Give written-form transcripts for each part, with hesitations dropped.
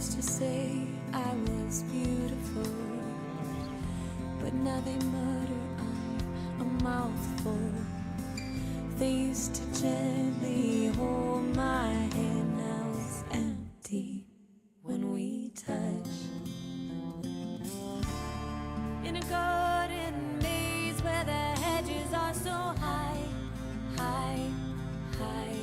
used to say I was beautiful, but now they mutter I'm a mouthful. They used to gently hold my hand, now it's empty when we touch. In a garden maze where the hedges are so high, high, high.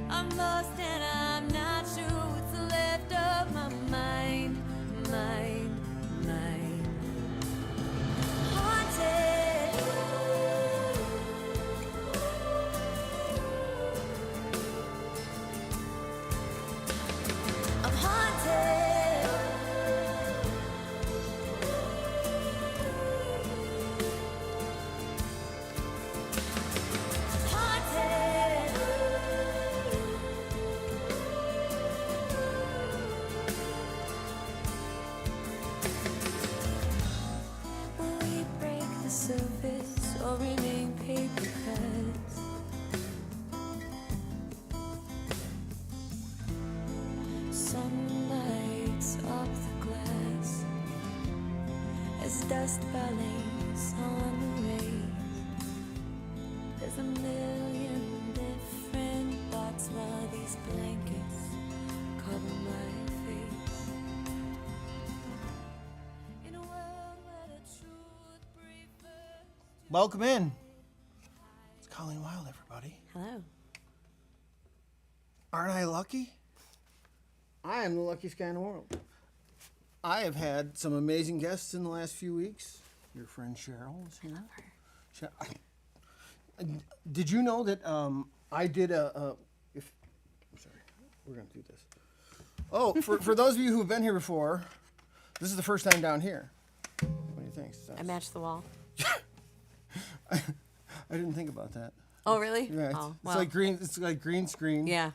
I'm lost and I'm not sure what's left of my mind, mind, mind. Haunted. I'm haunted. Haunted. Will we break the surface or remain paper cuts? Sun lights up the glass as dust ballets on the race. There's a million different thoughts while these blankets cover my face. In a world where the truth prefers. Welcome in. It's Colleen Wild, everybody. Hello. Aren't I lucky? I am the luckiest guy in the world. I have had some amazing guests in the last few weeks. Your friend Cheryl is here. Did you know that I did sorry, we're going to do this. Oh, for those of you who have been here before, this is the first time down here. What do you think? I matched the wall. I didn't think about that. Oh, really? Yeah, it's, Oh, it's like green. It's like green screen. Yeah.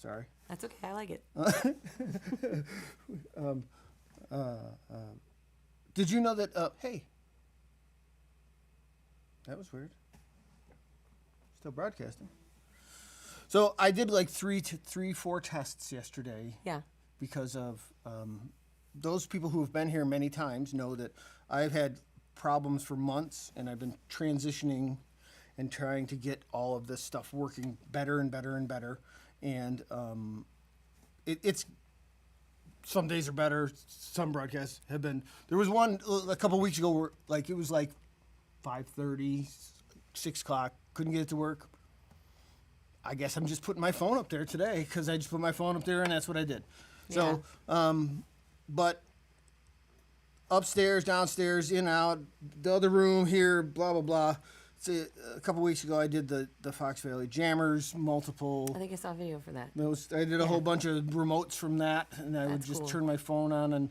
Sorry. That's okay. I like it. Did you know that? Hey, that was weird. Still broadcasting. So I did like 4 tests yesterday. Yeah. Because of those people who have been here many times know that I've had problems for months, and I've been transitioning and trying to get all of this stuff working better and better and better. And it's some days are better. Some broadcasts have been. There was one a couple weeks ago where it was like 5:30, 6 o'clock. Couldn't get it to work. I guess I'm just putting my phone up there today because I just put my phone up there and that's what I did. Yeah. So, but upstairs, downstairs, in, out, the other room here, blah blah blah. A couple weeks ago, I did the Fox Valley Jammers, multiple. I think I saw a video for that. I did a whole bunch of remotes from that, and I would That's just cool. turn my phone on. And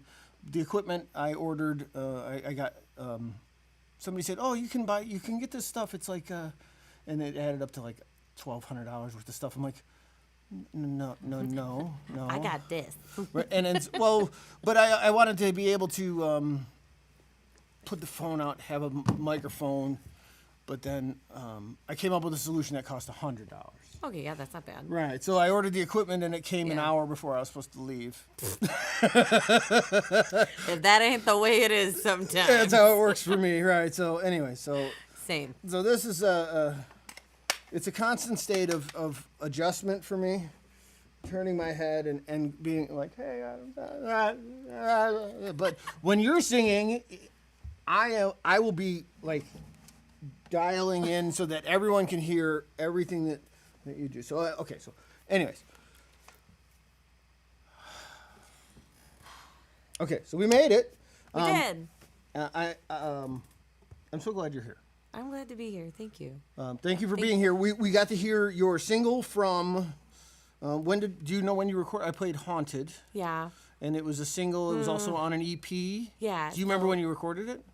the equipment I ordered, I got. Somebody said, "Oh, you can get this stuff. It's like," and it added up to like $1,200 worth of stuff. I'm like, no. I got this. Right, and it's but I wanted to be able to put the phone out, have a microphone. But then I came up with a solution that cost $100. Okay, yeah, that's not bad. Right. So I ordered the equipment, and it came an Yeah. hour before I was supposed to leave. If that ain't the way it is sometimes. That's how it works for me. Right. So anyway, Same. so this is it's a constant state of adjustment for me, turning my head and being like, hey, but when you're singing, I will be like dialing in so that everyone can hear everything that you do. So okay, so anyways. Okay, so we made it. We did. I'm so glad you're here. I'm glad to be here. Thank you. Thank you for being here. We got to hear your single from. Do you know when you recorded? I played "Haunted." Yeah. And it was a single. It was also on an EP. Yeah. Do you remember when you recorded it?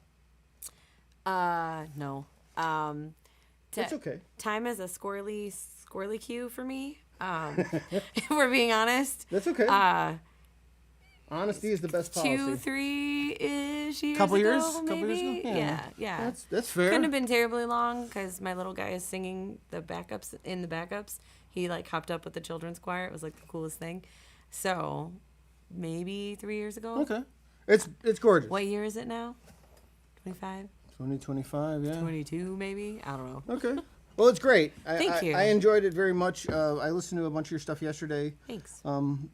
No. It's okay. Time is a squirrely cue for me. If we're being honest. That's okay. Honesty is the best policy. 2-3-ish years Couple ago, years? maybe. Couple years ago? Yeah. That's fair. Couldn't have been terribly long because my little guy is singing the backups, He like hopped up with the children's choir. It was like the coolest thing. So maybe 3 years ago. Okay. It's gorgeous. What year is it now? 25? 2025, yeah. 22 maybe? I don't know. Okay. Well, it's great. Thank you. I enjoyed it very much. I listened to a bunch of your stuff yesterday. Thanks. Colleen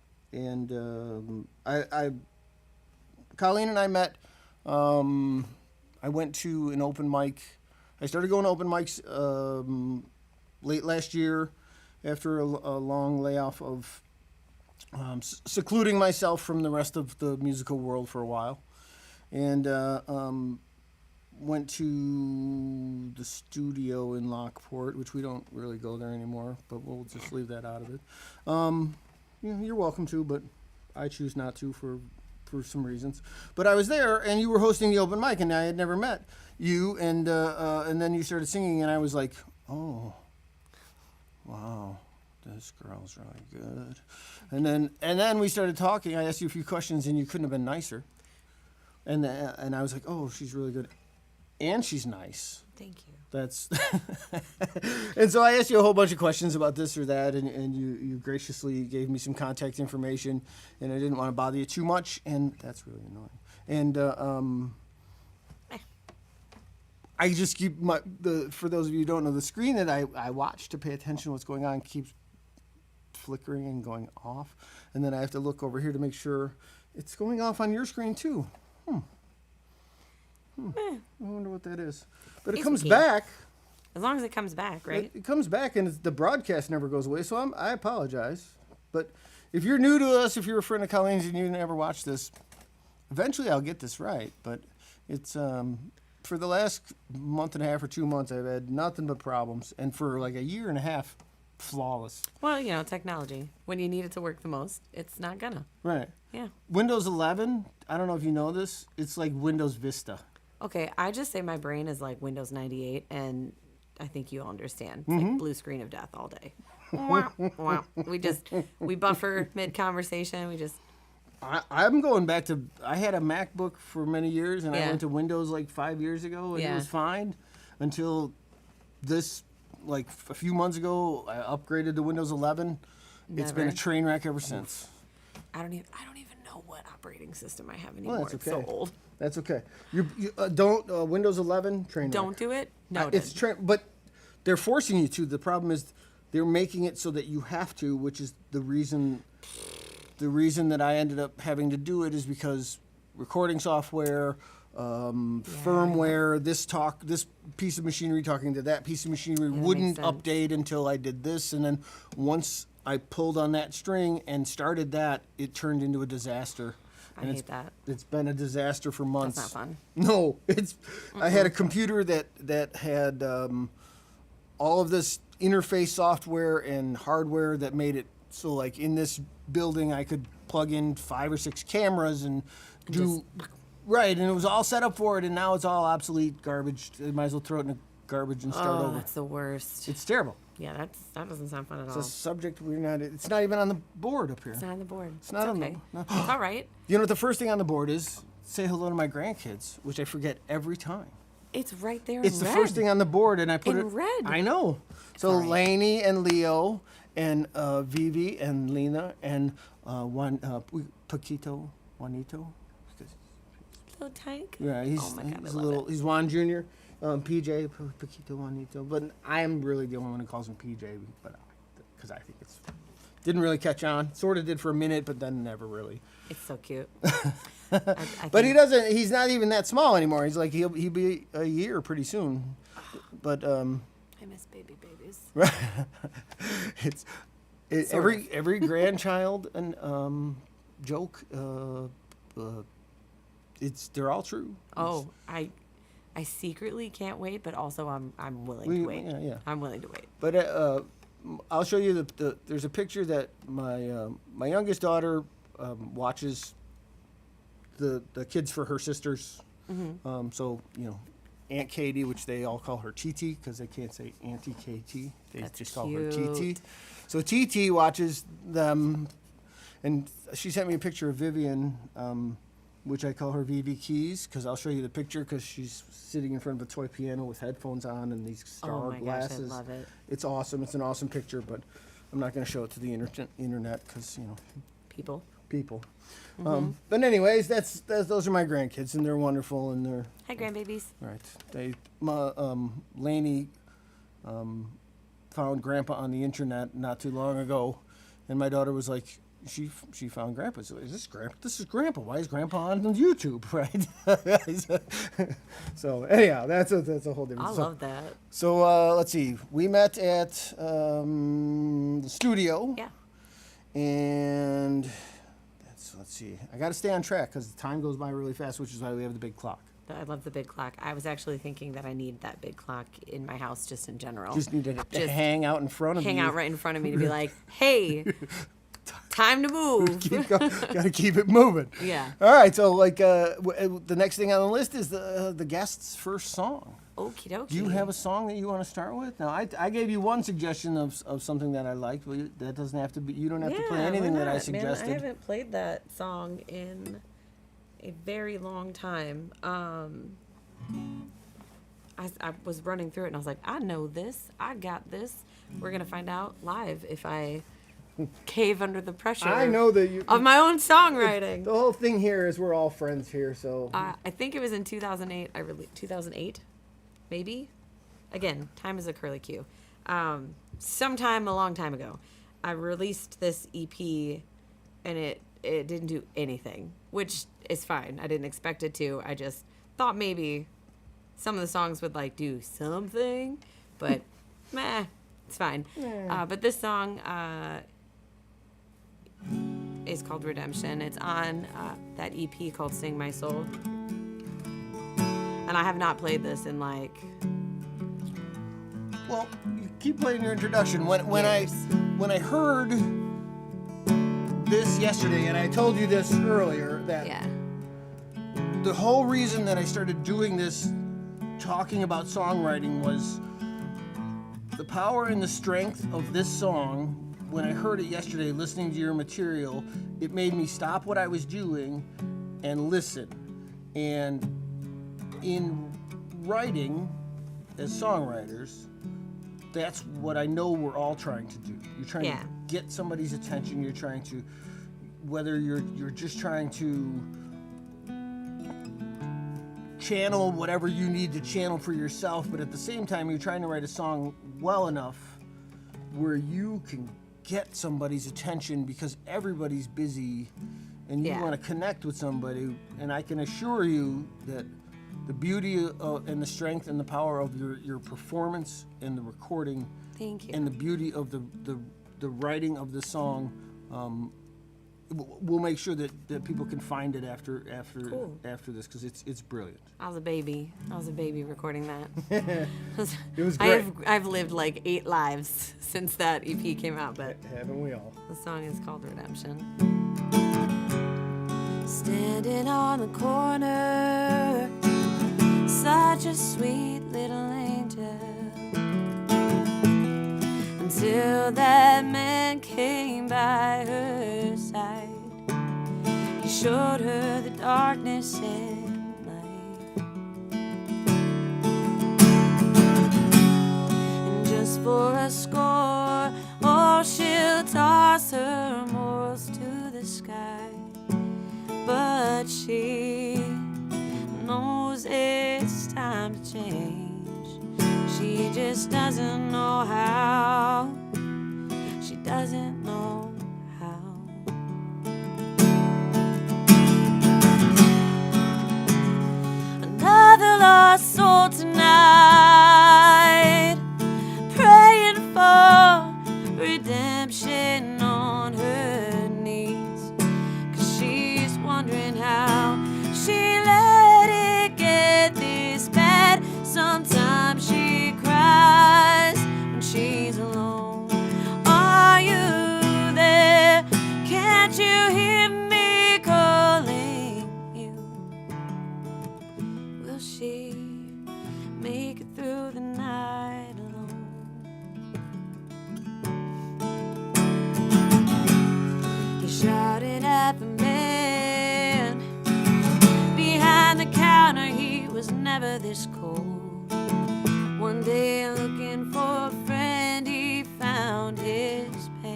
and I met. I went to an open mic. I started going to open mics late last year after a long layoff of secluding myself from the rest of the musical world for a while. And went to the studio in Lockport, which we don't really go there anymore, but we'll just leave that out of it. You're welcome to, but I choose not to for some reasons. But I was there, and you were hosting the open mic, and I had never met you, and then you started singing, and I was like, oh, wow, this girl's really good. And then we started talking. I asked you a few questions, and you couldn't have been nicer. And I was like, oh, she's really good, and she's nice. Thank you. That's and so I asked you a whole bunch of questions about this or that, and you graciously gave me some contact information, and I didn't want to bother you too much, and that's really annoying. And I just keep for those of you who don't know, the screen that I watch to pay attention to what's going on keeps flickering and going off, and then I have to look over here to make sure it's going off on your screen too. I wonder what that is. But it It's comes okay. back. As long as it comes back, right? It comes back, and the broadcast never goes away, so I apologize. But if you're new to us, if you're a friend of Colleen's and you never watched this, eventually I'll get this right. But it's for the last month and a half or 2 months, I've had nothing but problems. And for like a year and a half, flawless. Well, technology. When you need it to work the most, it's not gonna. Right. Yeah. Windows 11, I don't know if you know this, it's like Windows Vista. Okay, I just say my brain is like Windows 98, and I think you all understand. It's like blue screen of death all day. Wah, wah. We buffer mid-conversation. I'm going back to, I had a MacBook for many years, and I Yeah. went to Windows like 5 years ago, and it Yeah. was fine until this, like a few months ago, I upgraded to Windows 11. It's been a Never. train wreck ever since. I don't even know what operating system I have anymore. Well, that's It's okay. so old. That's okay. You don't Windows 11 train wreck. Don't do it. No, It's but they're forcing you to. The problem is they're making it so that you have to, which is the reason. The reason that I ended up having to do it is because recording software, firmware, this piece of machinery talking to that piece of machinery that wouldn't makes sense. update until I did this, and then once I pulled on that string and started that, it turned into a disaster. I And hate that. It's been a disaster for months. That's not fun. No, I had a computer that had all of this interface software and hardware that made it so, like, in this building I could plug in 5 or 6 cameras and do right, and it was all set up for it, and now it's all obsolete garbage. I might as well throw it in the garbage and start Oh, over. that's the worst. It's terrible. Yeah, that doesn't sound fun at It's all. a subject it's not even on the board up here. It's not on the board. It's not on okay. the- no. It's all right. You know what the first thing on the board is? Say hello to my grandkids, which I forget every time. It's right there in It's the red. first thing on the board, and I put In it red. I know. So all right. Lainey and Leo and Vivi and Lena and Paquito, Juanito. Little tank. Yeah, he's Oh my God, I he's a love little. it. He's Juan Jr. PJ, Paquito, Juanito. But I am really the only one who calls him PJ, but because I think it's didn't really catch on. Sort of did for a minute, but then never really. It's so cute. But think- he doesn't. He's not even that small anymore. He's like he'll be a year pretty soon. But I miss babies. it's Sort every grandchild and joke. They're all true. Oh, I secretly can't wait, but also I'm willing to wait. Yeah. I'm willing to wait. But I'll show you there's a picture that my youngest daughter watches the kids for her sisters. Mm-hmm. So Aunt Katie, which they all call her TT because they can't say Auntie KT. They That's just call her cute. TT. So TT watches them, and she sent me a picture of Vivian, which I call her Vivi Keys because I'll show you the picture because she's sitting in front of a toy piano with headphones on and these star Oh my glasses. gosh, I love it. It's awesome. It's an awesome picture, but I'm not going to show it to the internet because, People. people. But anyways, those are my grandkids, and they're wonderful, and they're Hi, grandbabies. right. Lainey found Grandpa on the internet not too long ago, and my daughter was like, she found Grandpa. So, is this Grandpa? This is Grandpa. Why is Grandpa on YouTube? Right. So anyhow, that's a whole different. I love that. So let's see. We met at the studio. Yeah. And let's see. I got to stay on track because the time goes by really fast, which is why we have the big clock. I love the big clock. I was actually thinking that I need that big clock in my house just in general. Just need to hang out in front of me. Hang out right in front of me to be like, hey, time to move. Got to keep it moving. Yeah. All right. So the next thing on the list is the guest's first song. Okie dokie. Do you have a song that you want to start with? Now, I gave you one suggestion of something that I liked, but that doesn't have to be. You don't have to play anything that I suggested. Man, I haven't played that song in a very long time. I was running through it and I was like, I know this. I got this. We're gonna find out live if I cave under the pressure. I know that you of my own songwriting. The whole thing here is we're all friends here, so. I think it was in 2008. 2008. Maybe. Again, time is a curly Q. Sometime a long time ago, I released this EP, and it didn't do anything, which is fine. I didn't expect it to. I just thought maybe some of the songs would do something, but meh, it's fine. Yeah. But this song is called Redemption. It's on that EP called Sing My Soul. And I have not played this in Well, you keep playing your introduction. When I heard this yesterday, and I told you this earlier, that the whole reason that I started doing this, talking about songwriting, was the power and the strength of this song. When I heard it yesterday, listening to your material, it made me stop what I was doing and listen. And in writing, as songwriters, that's what I know we're all trying to do. You're trying to get somebody's attention. You're trying to, whether you're just trying to channel whatever you need to channel for yourself, but at the same time, you're trying to write a song well enough where you can get somebody's attention because everybody's busy and you want to connect with somebody. And I can assure you that the beauty and the strength and the power of your performance and the recording, Thank you. and the beauty of the writing of the song, we'll make sure that people can find it after this, because it's brilliant. I was a baby recording that. It was great. I've lived 8 lives since that EP came out, but Haven't we all? the song is called Redemption. Standing on the corner, such a sweet little angel, until that man came by her side. He showed her the darkness and light, and just for a score, oh, she'll toss her morals to the sky. But she knows it's time to change. She just doesn't know how. She doesn't know how. Another lost soul tonight, praying for redemption on her knees, 'cause she's wondering how she let it get this bad. Sometimes she cries when she's alone. Are you there? Can't you hear me calling you? Will she make it through the night alone? He shouted at the man behind the counter. He was never this cold. One day, looking for a friend, he found his pen.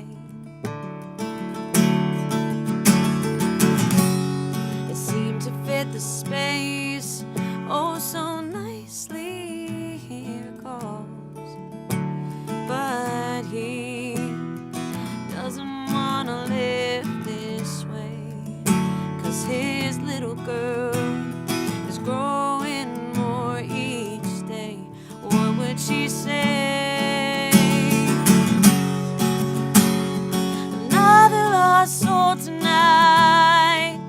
would she say? Another lost soul tonight,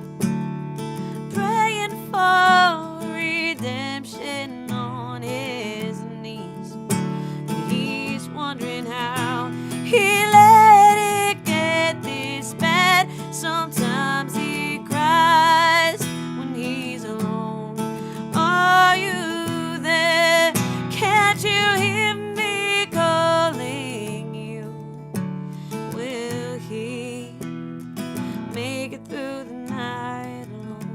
praying for redemption on his knees. And he's wondering how he let it get this bad. Sometimes he cries when he's alone. Are you there? Can't you hear me calling you? Will he make it through the night alone?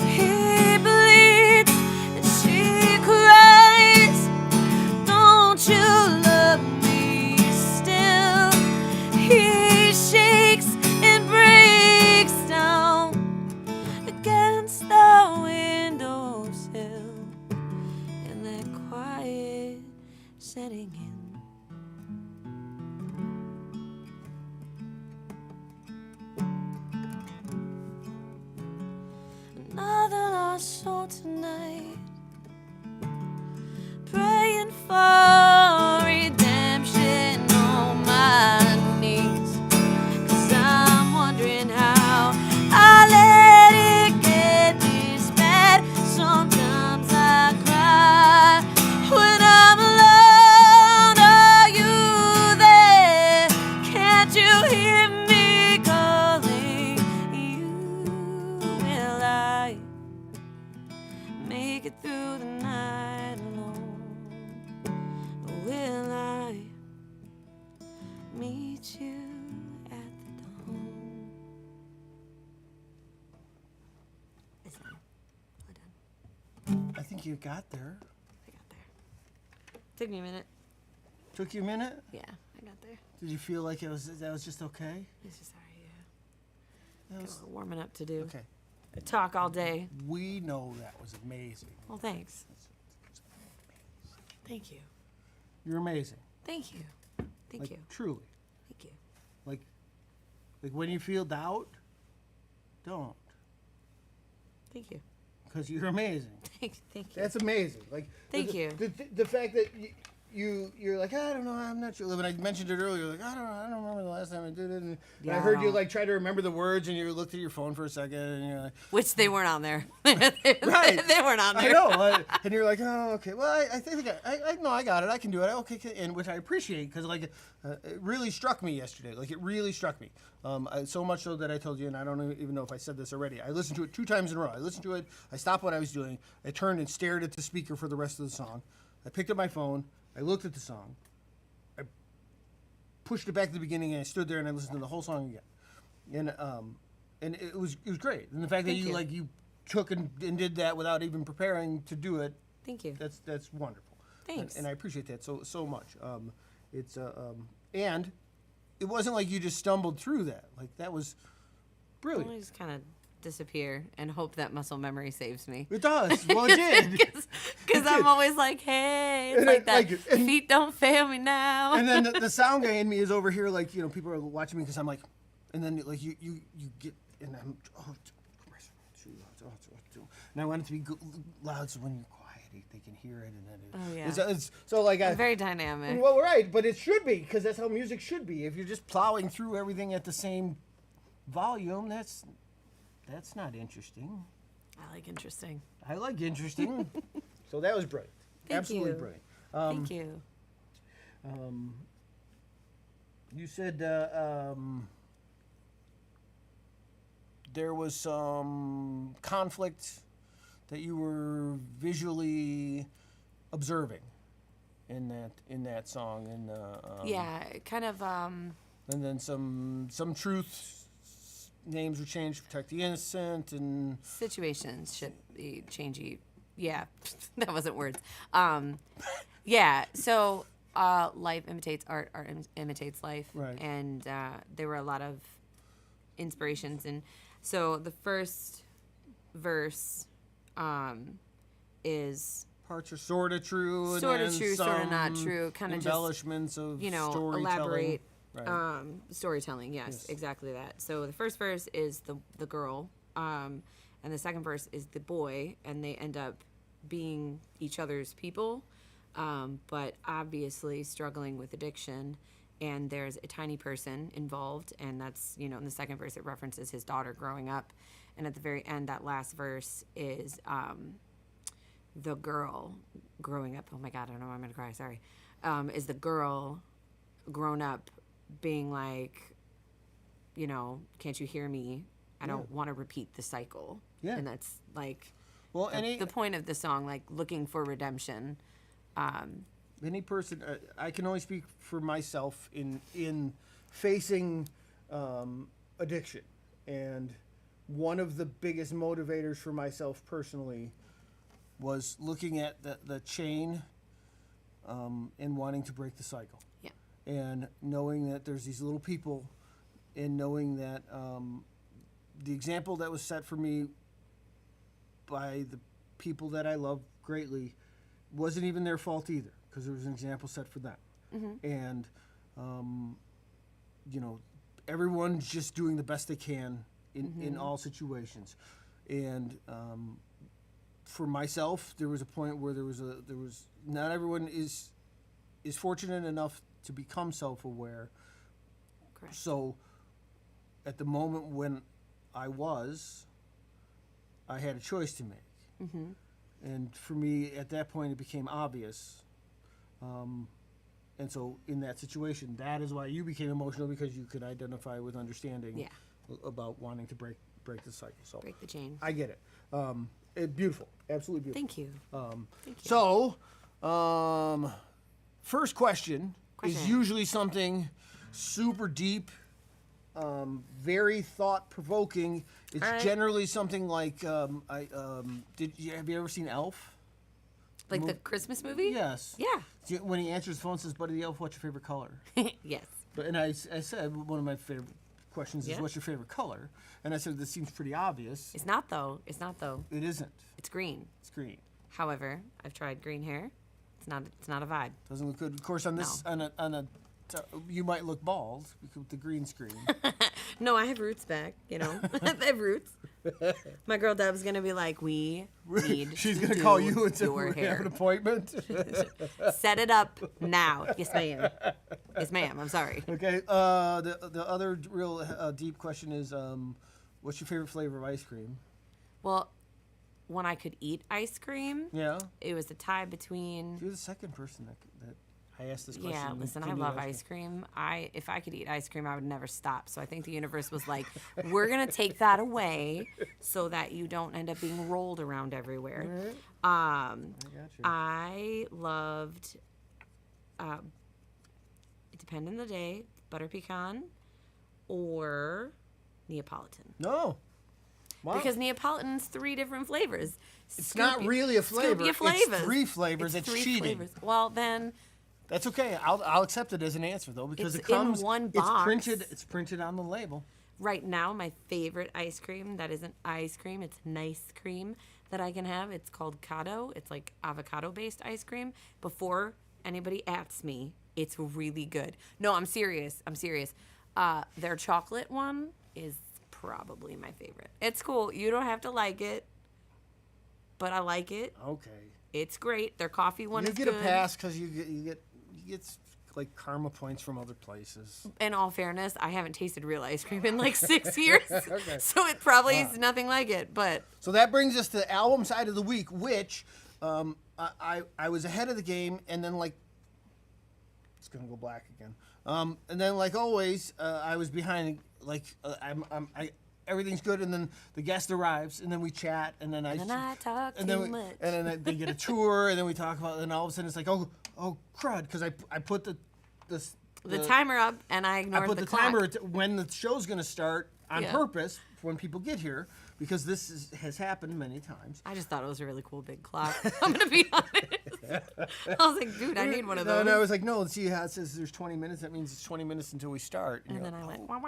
He bleeds and she cries. Don't you love me still? He shakes and breaks down against the windowsill, and that quiet setting in. Another lost soul tonight, praying for redemption on my knees. 'Cause I'm wondering how I let it get this bad. Sometimes I cry when I'm alone. Are you there? Can't you hear me calling you? Will I make it through the night alone? Or will I meet you at the dawn? It's done. We're done. I think you got there. I got there. Took me a minute. Took you a minute. Yeah, I got there. Did you feel like that was just okay? It's just alright, yeah. That Got was, a little warming up to do. okay. I talk all day. We know that was amazing. Well, thanks. Thank you. You're amazing. Thank you. Thank Like, you. truly. Thank you. Like when you feel doubt, don't, Thank you. because you're amazing. Thank you. That's amazing. Like Thank you. The fact that you're like, I don't know, I'm not sure. When I mentioned it earlier, like I don't remember the last time I did it. And Yeah, I I heard you don't. like try to remember the words, and you looked at your phone for a second, and you're like, Which they weren't on there. Right. They weren't on I there. know. And you're like, oh, okay. Well, I think I know I got it. I can do it. Okay, and which I appreciate because like it really struck me yesterday. Like it really struck me. So much so that I told you, and I don't even know if I said this already. I listened to it 2 times in a row. I listened to it. I stopped what I was doing. I turned and stared at the speaker for the rest of the song. I picked up my phone. I looked at the song. I pushed it back to the beginning, and I stood there and I listened to the whole song again. And it was great. And the fact that Thank you. you took and did that without even preparing to do it, Thank you. that's wonderful. Thanks. And I appreciate that so much. And it wasn't like you just stumbled through that. Like that was brilliant. I just kind of disappear and hope that muscle memory saves me. It does. Well, it did. Because I'm always like, hey, it's And like it- that. like- and- Feet don't fail me now. And then the sound guy in me is over here, like people are watching me because I'm like, and then like you get, and I'm and I want it to be loud, so when you're quiet, they can hear it, and then Oh, yeah. it's so like I'm very dynamic. well, right, but it should be because that's how music should be. If you're just plowing through everything at the same volume, that's not interesting. I like interesting. I like interesting. So that was brilliant. Thank Absolutely you. brilliant. Thank you. You said there was some conflict that you were visually observing in that song, and Yeah, kind of. and then some truth names were changed to protect the innocent, and Situations should be changey. Yeah, that wasn't words. Yeah, so life imitates art, art imitates life. Right. And there were a lot of inspirations. And so the first verse is Parts are sort of true, and sort of then true, sort of some not true. Kind of just, embellishments of storytelling. elaborate Right. storytelling. Yes, exactly that. So the first verse is the girl, and the second verse is the boy, and they end up being each other's people, but obviously struggling with addiction. And there's a tiny person involved, and that's, in the second verse it references his daughter growing up, and at the very end, that last verse is the girl growing up. Oh my God, I don't know why I'm gonna cry. Sorry. Is the girl grown up being like, can't you hear me? I don't want to repeat the cycle. Yeah. And that's like Well, the point of the song, like looking for redemption. Any person, I can only speak for myself in facing addiction, and one of the biggest motivators for myself personally was looking at the chain and wanting to break the cycle. Yeah. And knowing that there's these little people, and knowing that the example that was set for me by the people that I love greatly wasn't even their fault either, because there was an example set for them. And everyone's just doing the best they can in all situations. And for myself, there was a point where there was not everyone is fortunate enough to become self-aware. Correct. So at the moment when I had a choice to make. And for me, at that point, it became obvious. And so in that situation, that is why you became emotional, because you could identify with understanding about wanting to break the cycle. So Break the chain. I get it. Beautiful. Absolutely beautiful. Thank you. Thank you. So, first question is usually something super deep, very thought-provoking. It's All right. generally something like, have you ever seen Elf? Like the Christmas movie? Yes. Yeah. When he answers the phone, says, "Buddy the Elf, what's your favorite color?" Yes. And I said, one of my favorite questions is, Yeah. "What's your favorite color?" And I said, "This seems pretty obvious." It's not though. It isn't. It's green. It's green. However, I've tried green hair. It's not a vibe. Doesn't look good. Of course, on this, you might look bald with the green screen. No, I have roots back, I have roots. My girl Deb's going to be like, we need She's to gonna call do you and say your we hair. have an appointment. Set it up now. Yes, ma'am. Yes, ma'am. I'm sorry. Okay. The other real deep question is, what's your favorite flavor of ice cream? Well, when I could eat ice cream, Yeah. it was a tie between... You're the second person that I asked this question. Yeah, and listen, I couldn't eat love ice cream. If I could eat ice cream, I would never stop. So I think the universe was like, we're going to take that away so that you don't end up being rolled around everywhere. I got you. I loved, it depended on the day, butter pecan or Neapolitan. No. Wow. Because Neapolitan's 3 different flavors. It's not really a flavor. Scoop your It's flavors. 3 flavors. It's 3 cheating. flavors. Well, then... That's okay. I'll accept it as an answer though, because It's it comes in one It's box. It's printed on the label. Right now, my favorite ice cream that isn't ice cream, it's nice cream that I can have. It's called Cado. It's like avocado-based ice cream. Before anybody asks me, it's really good. No, I'm serious. Their chocolate one is probably my favorite. It's cool. You don't have to like it, but I like it. Okay. It's great. Their coffee one You is get good. a pass because you get like karma points from other places. In all fairness, I haven't tasted real ice cream in like 6 years, so it probably is nothing like it. But So that brings us to the album side of the week, which I was ahead of the game, and then like it's gonna go black again. And then like always, I was behind. Like everything's good, and then the guest arrives, and then we chat, and then I talk and too then much. and then they get a tour, and then we talk about, and all of a sudden it's like oh crud, because I put the timer up, and I ignored I put the the clock. timer when the show's gonna start on Yeah. purpose when people get here, because this has happened many times. I just thought it was a really cool big clock. I'm gonna be honest. I was like, dude, I need one of those. And I was like, no, see how it says there's 20 minutes? That means it's 20 minutes until we start. And then I went, Well,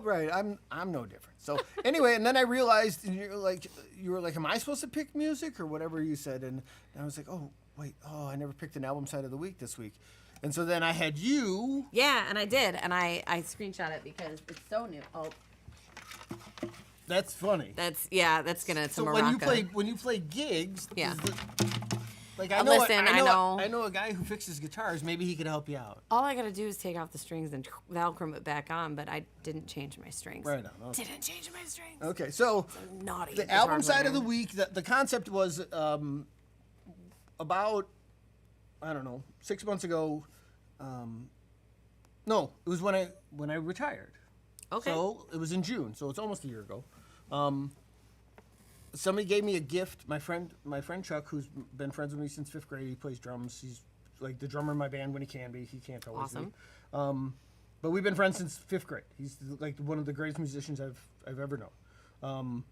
right, I'm no different. So anyway, and then I realized you were like, am I supposed to pick music or whatever you said? And I was like, oh wait, I never picked an album side of the week this week. And so then I had you. Yeah, and I did, and I screenshot it because it's so new. Oh, that's funny. that's gonna. So Maraca. when you play gigs, Yeah. Like Listen, I know. I know a guy who fixes guitars. Maybe he could help you out. All I gotta do is take off the strings and Velcro it back on, but I didn't change my strings. Right on. Okay. Didn't change my strings. Okay, so Naughty. the guitar album side of player. the week, the concept was about, I don't know, 6 months ago. No, it was when I retired. Okay. So it was in June, so it's almost a year ago. Somebody gave me a gift. My friend Chuck, who's been friends with me since 5th grade, he plays drums. He's like the drummer in my band when he can be. He can't always be. But we've been friends since 5th grade. He's like one of the greatest musicians I've ever known.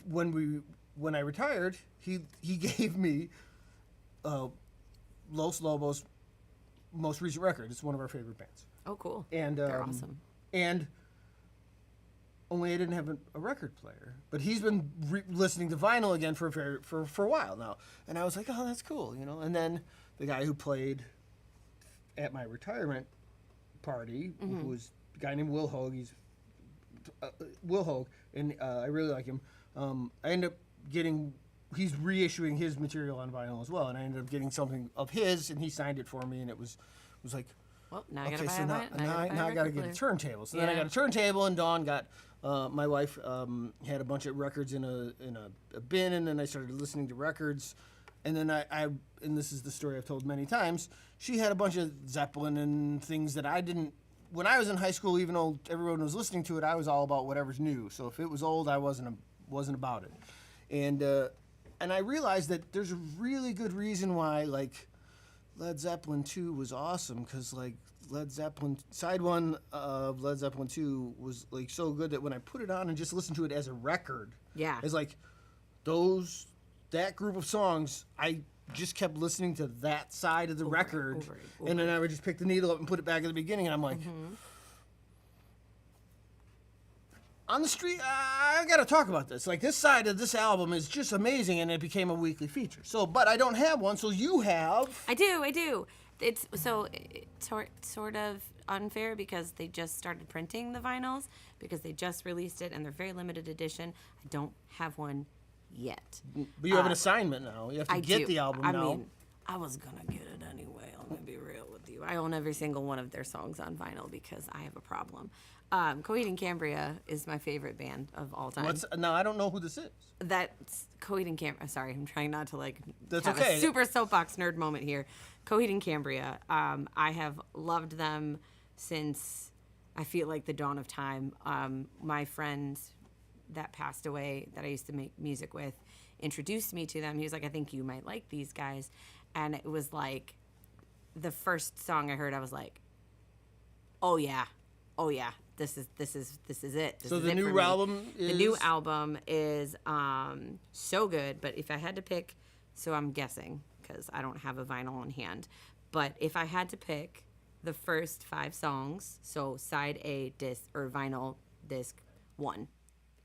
When I retired, he gave me Los Lobos' most recent record. It's one of our favorite bands. Oh, cool. And They're awesome. And only I didn't have a record player, but he's been listening to vinyl again for a while now. And I was like, oh, that's cool, you know. And then the guy who played at my retirement party, who was a guy named Will Hogue. He's Will Hogue, and I really like him. I ended up getting. He's reissuing his material on vinyl as well, and I ended up getting something of his, and he signed it for me, and it was like. Well, now I Okay, gotta buy so a now I got to get a turntable. So then I Yeah. got a turntable, and Dawn got my wife had a bunch of records in a bin, and then I started listening to records, and then I and this is the story I've told many times. She had a bunch of Zeppelin and things that I didn't. When I was in high school, even though everyone was listening to it, I was all about whatever's new. So if it was old, I wasn't about it, and I realized that there's a really good reason why like. Led Zeppelin 2 was awesome because like Led Zeppelin side 1 of Led Zeppelin 2 was like so good that when I put it on and just listened to it as a record, it's like that group of songs I just kept listening to that side of the record, and then I would just pick the needle up and put it back at the beginning, and I'm like. On the street, I got to talk about this. Like, this side of this album is just amazing, and it became a weekly feature. So, but I don't have one, so you have. I do. It's sort of unfair because they just started printing the vinyls because they just released it, and they're very limited edition. I don't have one yet. But you have an assignment now. You have to get the album now. I mean, I was going to get it anyway. I'm going to be real with you. I own every single one of their songs on vinyl because I have a problem. Coheed and Cambria is my favorite band of all time. Now, I don't know who this is. That's Coheed and Cambria. Sorry, I'm trying not to That's have okay. a super soapbox nerd moment here. Coheed and Cambria. I have loved them since I feel like the dawn of time. My friend that passed away that I used to make music with introduced me to them. He was like, I think you might like these guys. And it was like the first song I heard, I was like, oh yeah. This is it. So the new album is? The new album is so good, but if I had to pick, so I'm guessing because I don't have a vinyl on hand, but if I had to pick the first 5 songs, so side A disc or vinyl disc 1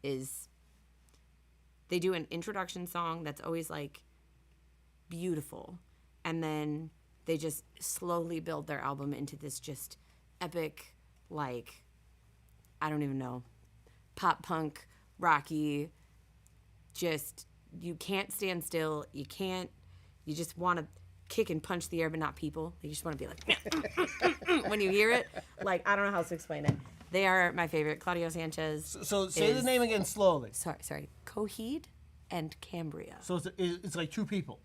is they do an introduction song that's always like beautiful, and then they just slowly build their album into this just epic, like, I don't even know, pop punk, rocky, just, you can't stand still. You just want to kick and punch the air, but not people. You just want to be like, when you hear it. Like, I don't know how to explain it. They are my favorite. Claudio Sanchez. So say the name again slowly. Sorry. Coheed and Cambria. So it's like 2 people.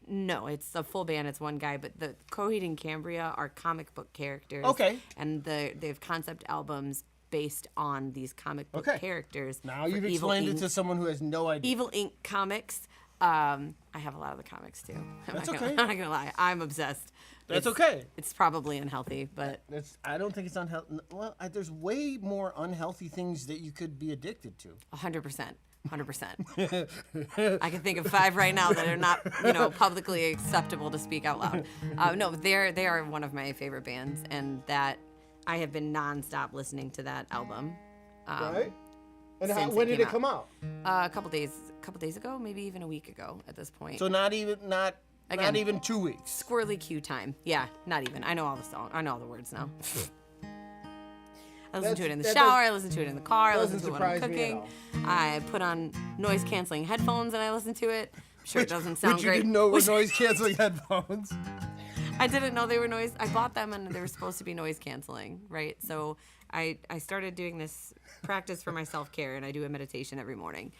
No, it's a full band. It's one guy, but the Coheed and Cambria are comic book characters. Okay. And they have concept albums based on these comic book characters. Now you've explained it to someone who has no idea. Evil Inc. comics. I have a lot of the comics too. That's I'm okay. not gonna lie. I'm obsessed. That's okay. It's probably unhealthy, but I don't think it's unhealthy. Well, there's way more unhealthy things that you could be addicted to. 100%. 100%. I can think of 5 right now that are not, publicly acceptable to speak out loud. No, they are one of my favorite bands, and that I have been nonstop listening to that album. Right? And since when it did came it come out? A couple days ago, maybe even a week ago at this point. So not even 2 weeks. Squirrely Q time. Yeah, not even. I know all the songs. I know all the words now. I listen to it in the shower. I listen to it in the car. I listen to it when I'm cooking. I put on noise canceling headphones and I listen to it. I'm sure it doesn't sound Which great. you didn't know were noise canceling headphones. I didn't know they were noise. I bought them and they were supposed to be noise canceling, right? So I started doing this practice for my self-care, and I do a meditation every morning,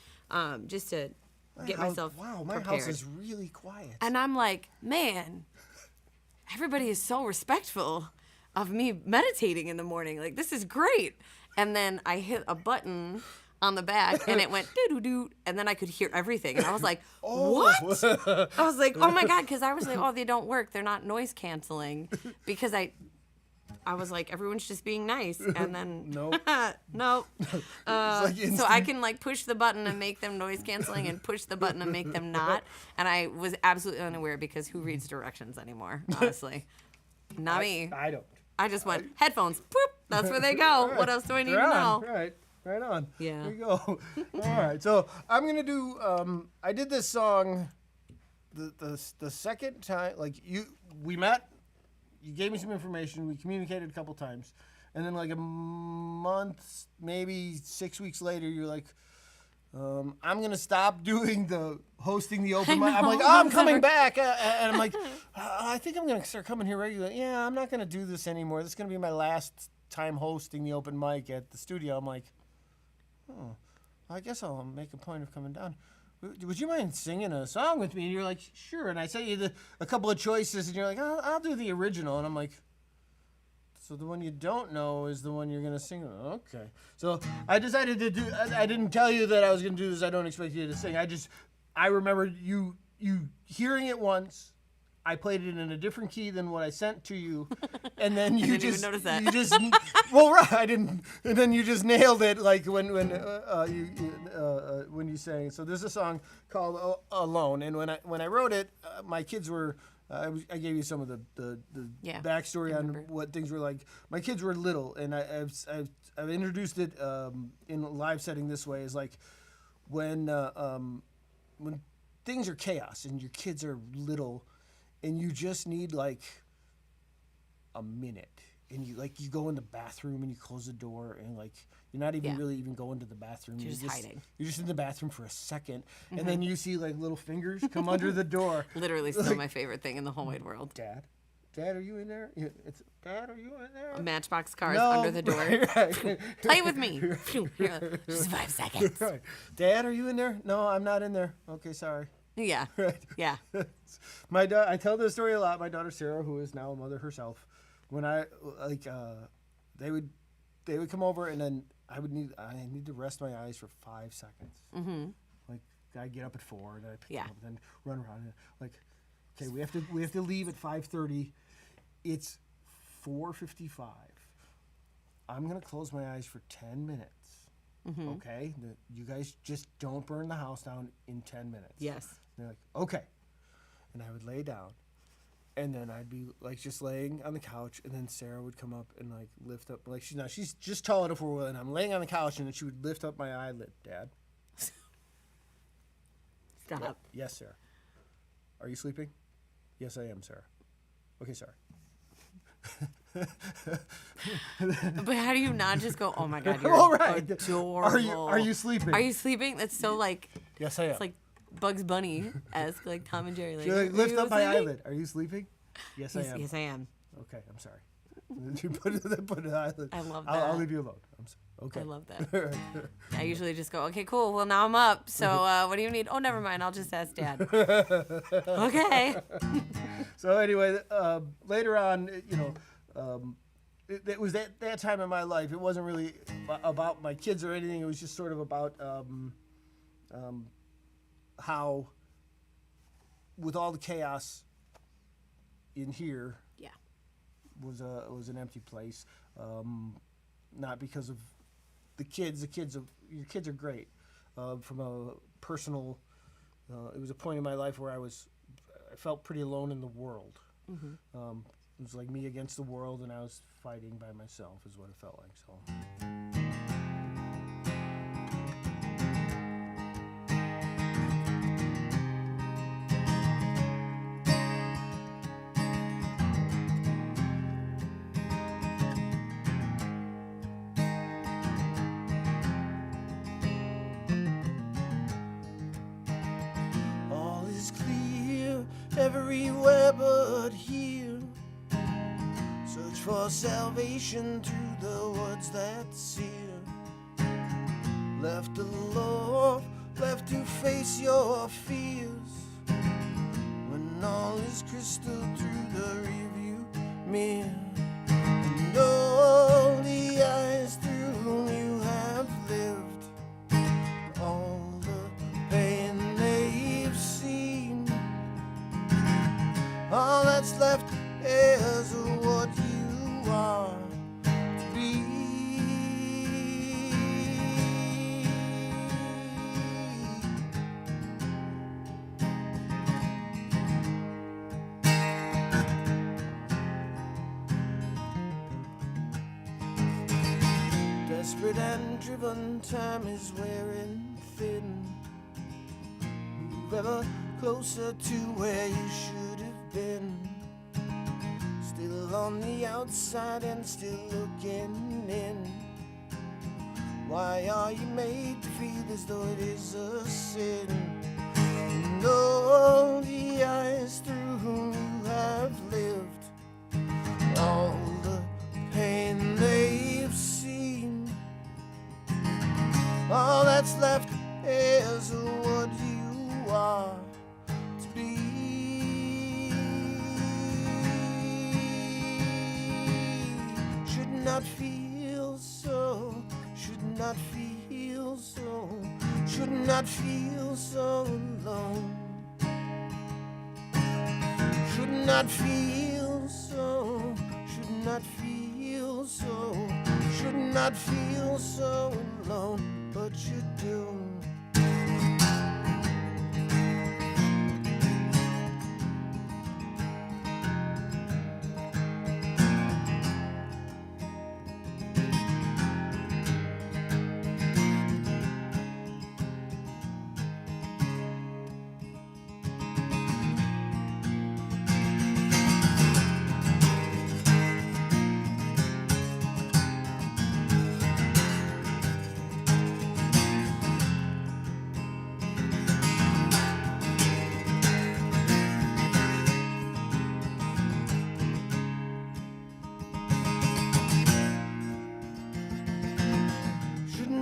just to get myself my prepared. house is really quiet. And I'm like, man, everybody is so respectful of me meditating in the morning. Like, this is great. And then I hit a button on the back, and it went doo-doo-doo, and then I could hear everything. And I was like, what? I was like, oh, my God, because I was like, oh, they don't work. They're not noise canceling. Because I was like, everyone's just being nice. And then, Nope. nope. Like So I can, like, push the button and make them noise canceling and push the button and make them not. And I was absolutely unaware, because who reads directions anymore, honestly? Not me. I don't. I just went, headphones, boop, that's where they go. What else do I need to know? Right on. Yeah. There you go. All right. So I'm going to do, I did this song the second time, like we met, you gave me some information, we communicated a couple times, and then like a month, maybe 6 weeks later, you're like, I'm going to stop doing hosting the open mic. I'm like, oh, I'm coming back. And I'm like, I think I'm going to start coming here regularly. Yeah, I'm not going to do this anymore. This is going to be my last time hosting the open mic at the studio. I'm like, oh, I guess I'll make a point of coming down. Would you mind singing a song with me? And you're like, sure. And I sent you a couple of choices, and you're like, I'll do the original. And I'm like, so the one you don't know is the one you're going to sing? Okay. So I decided to do, I didn't tell you that I was going to do this. I don't expect you to sing. I remember you hearing it once. I played it in a different key than what I sent to you, and then you didn't even notice that. You just well, right, I didn't, and then you just nailed it like when you sang. So there's a song called "Alone," and when I wrote it, my kids were. I gave you some of the backstory on what things were like. My kids were little, and I've introduced it in a live setting this way: is like when things are chaos and your kids are little. And you just need like a minute, and you go in the bathroom and you close the door, and like you're not even really even going to the bathroom. You're just hiding. You're just in the bathroom for a second, and then you see like little fingers come under the door. Literally, still my favorite thing in the whole wide world. Dad, are you in there? Dad, are you in there? Matchbox cars No, under the door. right. Play with me. Just 5 seconds. Right. Dad, are you in there? No, I'm not in there. Okay, sorry. Yeah. Right. Yeah. I tell this story a lot. My daughter Sarah, who is now a mother herself, when they would come over, and then I need to rest my eyes for 5 seconds. Mm-hmm. Like I get up at 4, and then I pick them up, and then run around, and like, okay, we have to leave at 5:30. It's 4:55. I'm gonna close my eyes for 10 minutes. Mm-hmm. Okay, you guys just don't burn the house down in 10 minutes. Yes. And they're like, okay. And I would lay down, and then I'd be like just laying on the couch, and then Sarah would come up and like lift up, like she's just tall enough for, and I'm laying on the couch, and then she would lift up my eyelid. Dad. Stop. Yes, Sarah. Are you sleeping? Yes, I am, Sarah. Okay, sorry. But how do you not just go, oh my God, you're All right. adorable. Are you sleeping? Are you sleeping? That's so like, Yes, I am. it's like Bugs Bunny-esque, like Tom and Jerry. Like, She like, "Are lift you up my sleeping?" eyelid. Are you sleeping? Yes, I am. Yes, I am. Okay, I'm sorry. And then you put an eyelid. I love I'll that. leave you alone. I'm sorry. Okay. I love that. I usually just go, okay, cool. Well, now I'm up. So what do you need? Oh, never mind. I'll just ask Dad. Okay. So anyway, later on, it was that time in my life. It wasn't really about my kids or anything. It was just sort of about how, with all the chaos in here, was an empty place. Not because of the kids. Your kids are great. from a personal. It was a point in my life where I felt pretty alone in the world. It was like me against the world, and I was fighting by myself, is what it felt like. So. All is clear everywhere but here. Search for salvation through the words that sear. Left alone, left to face your fears. When all is crystal through the review mirror. And all the eyes through whom you have lived. All the pain they've seen. All that's left is what you are to be. Desperate and driven, time is wearing thin. Move ever closer to where you should have been. Still on the outside and still looking in. Why are you made to feel as though it is a sin? And all the eyes through whom you have lived. All the pain they've seen. All that's left is what you are to be. Should not feel so, should not feel so, should not feel so alone. Should not feel so, should not feel so, should not feel so alone, but you do.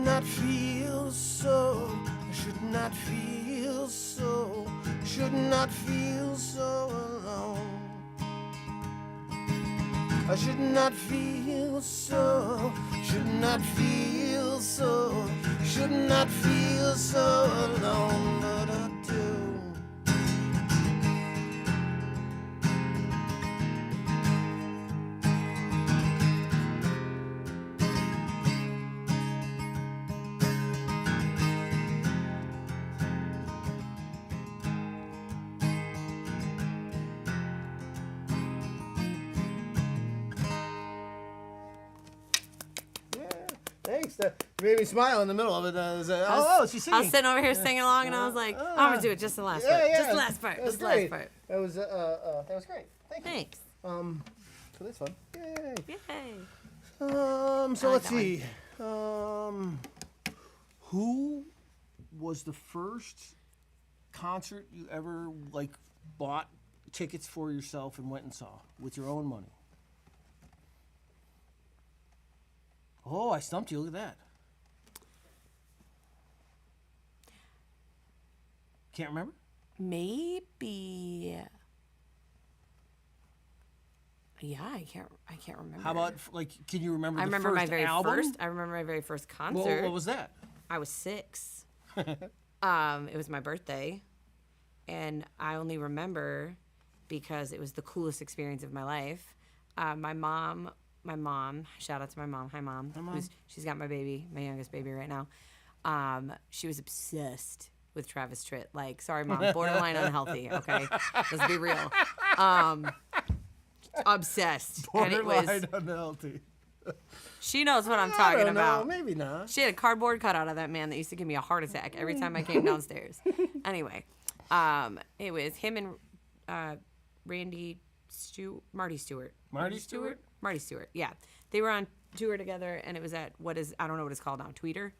Not feel so, should not feel so, should not feel so alone. I should not feel so, should not feel so, should not feel so alone, but I do. Thanks. That made me smile in the middle of it. She's singing. I was sitting over here singing along, and I was like, I'm gonna do it just the last part. Just the last part. Just the last part. That was great. Thank you. Thanks. So that's fun. Yay. Yay. So let's see. Who was the first concert you ever bought tickets for yourself and went and saw with your own money? Oh, I stumped you. Look at that. Can't remember? Maybe. Yeah, I can't remember. How about can you remember I the remember first my very album? first. I remember my very first concert. Well, what was that? I was 6. It was my birthday, and I only remember because it was the coolest experience of my life. My mom, shout out to my mom. Hi, Mom. Hi, Mom. She's got my baby, my youngest baby right now. She was obsessed with Travis Tritt. Like, sorry, Mom, borderline unhealthy, okay? Let's be real. Obsessed. And it was, Borderline unhealthy. she knows what I'm talking about. Maybe not. She had a cardboard cutout of that man that used to give me a heart attack every time I came downstairs. Anyway, it was him and Marty Stewart. Marty Stewart? Marty Stewart, yeah. They were on tour together, and it was at I don't know what it's called now. Tweeter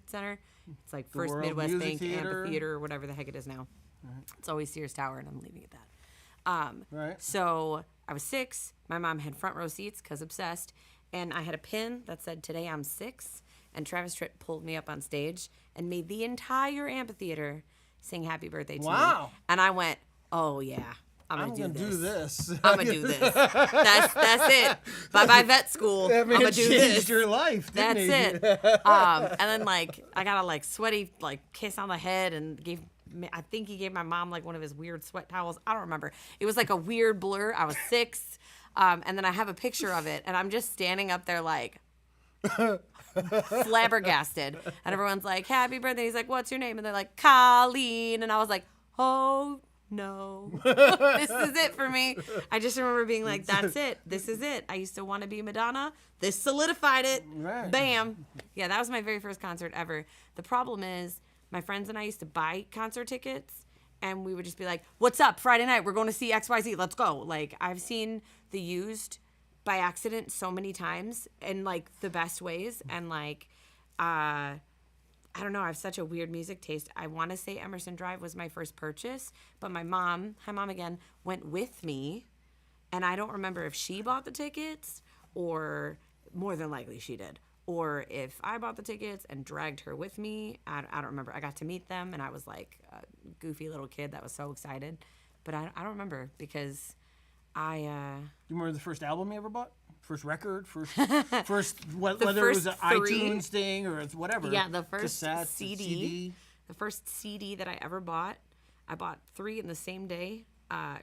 Center. It's like First World Midwest Music Bank Theater. Amphitheater, or whatever the heck it is now. It's always Sears Tower, and I'm leaving it that. Right. So I was 6. My mom had front row seats because obsessed. And I had a pin that said, "Today I'm 6." And Travis Tritt pulled me up on stage and made the entire amphitheater sing happy birthday to me. Wow. And I went, oh, yeah, I'm I'm going to do this. this. I'm going to do this. That's it. Bye-bye vet school. That I'm man going to do changed this. your life, didn't That's he? it. And then, like, I got a, like, sweaty, like, kiss on the head and I think he gave my mom, like, one of his weird sweat towels. I don't remember. It was, like, a weird blur. I was 6. And then I have a picture of it, and I'm just standing up there, like, flabbergasted. And everyone's like, "Happy birthday." He's like, "What's your name?" And they're like, "Colleen." And I was like, oh, no. This is it for me. I just remember being like, that's it. This is it. I used to want to be Madonna. This solidified it. Right. Bam. Yeah, that was my very first concert ever. The problem is my friends and I used to buy concert tickets, and we would just be like, "What's up? Friday night, we're going to see XYZ. Let's go." Like, I've seen The Used by accident so many times in, like, the best ways. And, like, I don't know. I have such a weird music taste. I want to say Emerson Drive was my first purchase, but my mom, hi mom again, went with me. And I don't remember if she bought the tickets, or more than likely she did, or if I bought the tickets and dragged her with me. I don't remember. I got to meet them, and I was like a goofy little kid that was so excited. But I don't remember because You remember the first album you ever bought? First record? First whether it was first an 3. iTunes thing or it's whatever. Yeah, the first Cassette, CD. The first CD that I ever bought, I bought 3 in the same day.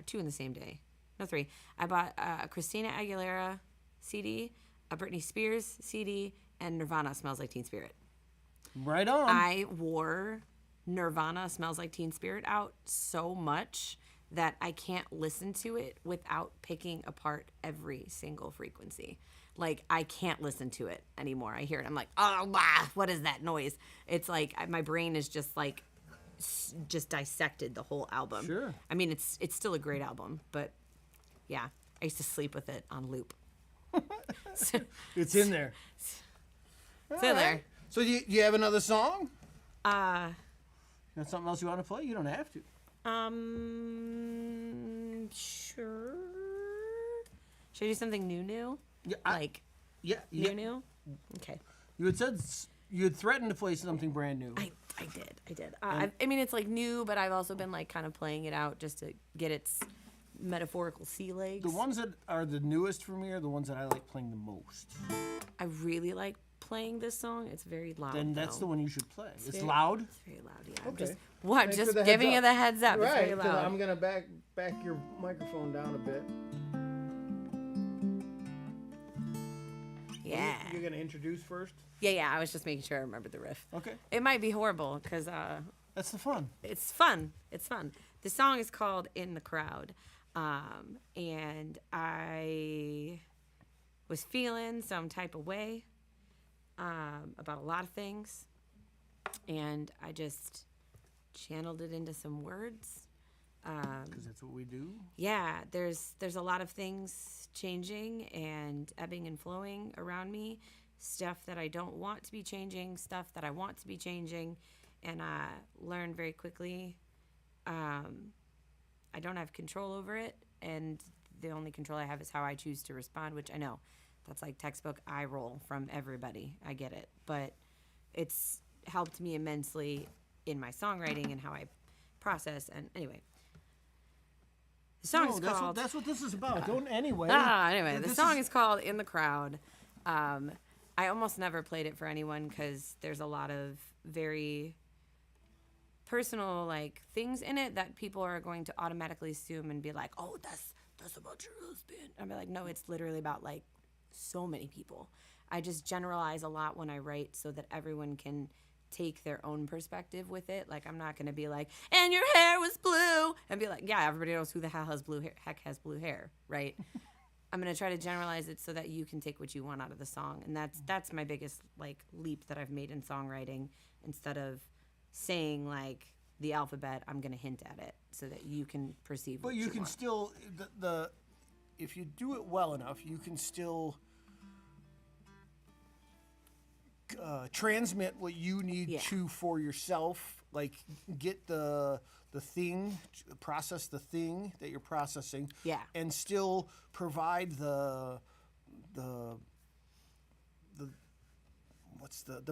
2 in the same day. No, 3. I bought a Christina Aguilera CD, a Britney Spears CD, and Nirvana Smells Like Teen Spirit. Right on. I wore Nirvana Smells Like Teen Spirit out so much that I can't listen to it without picking apart every single frequency. Like, I can't listen to it anymore. I hear it, I'm like, oh, what is that noise? It's like my brain is just like just dissected the whole album. Sure. I mean, it's still a great album, but yeah, I used to sleep with it on loop. It's in there. It's in there. So do you have another song? Uh, Got something else you want to play? You don't have to. Sure. Should I do something new? Yeah, New? Okay. You had said you had threatened to play something brand new. I did. I mean, it's like new, but I've also been like kind of playing it out just to get its metaphorical sea legs. The ones that are the newest for me are the ones that I like playing the most. I really like playing this song. It's very loud. Then that's though. the one you should play. It's very- loud. It's very loud. Yeah. Okay. I'm Thanks just for the giving heads you up. the heads up. It's Right, very 'cause loud. I'm gonna back your microphone down a bit. Yeah. You're gonna introduce first. Yeah. I was just making sure I remembered the riff. Okay. It might be horrible because That's the fun. it's fun. It's fun. The song is called "In the Crowd," and I was feeling some type of way about a lot of things, and I just channeled it into some words. Because that's what we do. Yeah, there's a lot of things changing and ebbing and flowing around me. Stuff that I don't want to be changing, stuff that I want to be changing, and I learned very quickly I don't have control over it, and the only control I have is how I choose to respond, which I know that's like textbook eye roll from everybody. I get it, but it's helped me immensely in my songwriting and how I process. And anyway, the song is called. That's what this is about. Don't anyway. Anyway, the song is called "In the Crowd." I almost never played it for anyone because there's a lot of very personal like things in it that people are going to automatically assume and be like, "Oh, that's about your husband." I'd be like, "No, it's literally about like so many people." I just generalize a lot when I write so that everyone can take their own perspective with it. Like, I'm not going to be like, and your hair was blue, and be like, yeah, everybody knows who the hell has blue hair, has blue hair, right? I'm going to try to generalize it so that you can take what you want out of the song. And that's my biggest, like, leap that I've made in songwriting. Instead of saying, like, the alphabet, I'm going to hint at it so that you can perceive what you want. But you can still, if you do it well enough, you can still transmit what you need to for yourself. Like, get the thing, process the thing that you're processing, and still provide the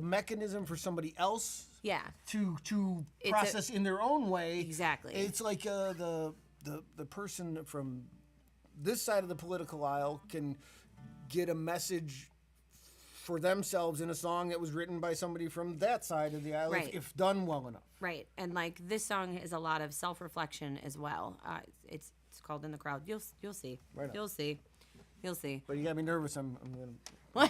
mechanism for somebody else to process in their own way. Exactly. It's like the person from this side of the political aisle can get a message for themselves in a song that was written by somebody from that side of the aisle, if done well enough. Right. And like, this song is a lot of self-reflection as well. It's called In the Crowd. You'll see. Right on. You'll see. But you got me nervous. I'm gonna.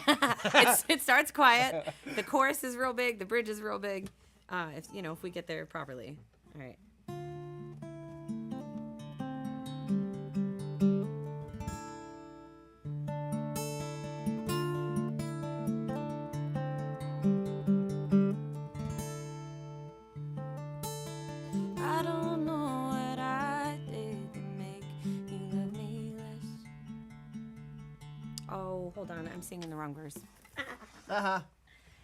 It starts quiet. The chorus is real big. The bridge is real big. If we get there properly. All right. I don't know what I did to make you love me less. Oh, hold on. I'm singing the wrong verse. Uh-huh.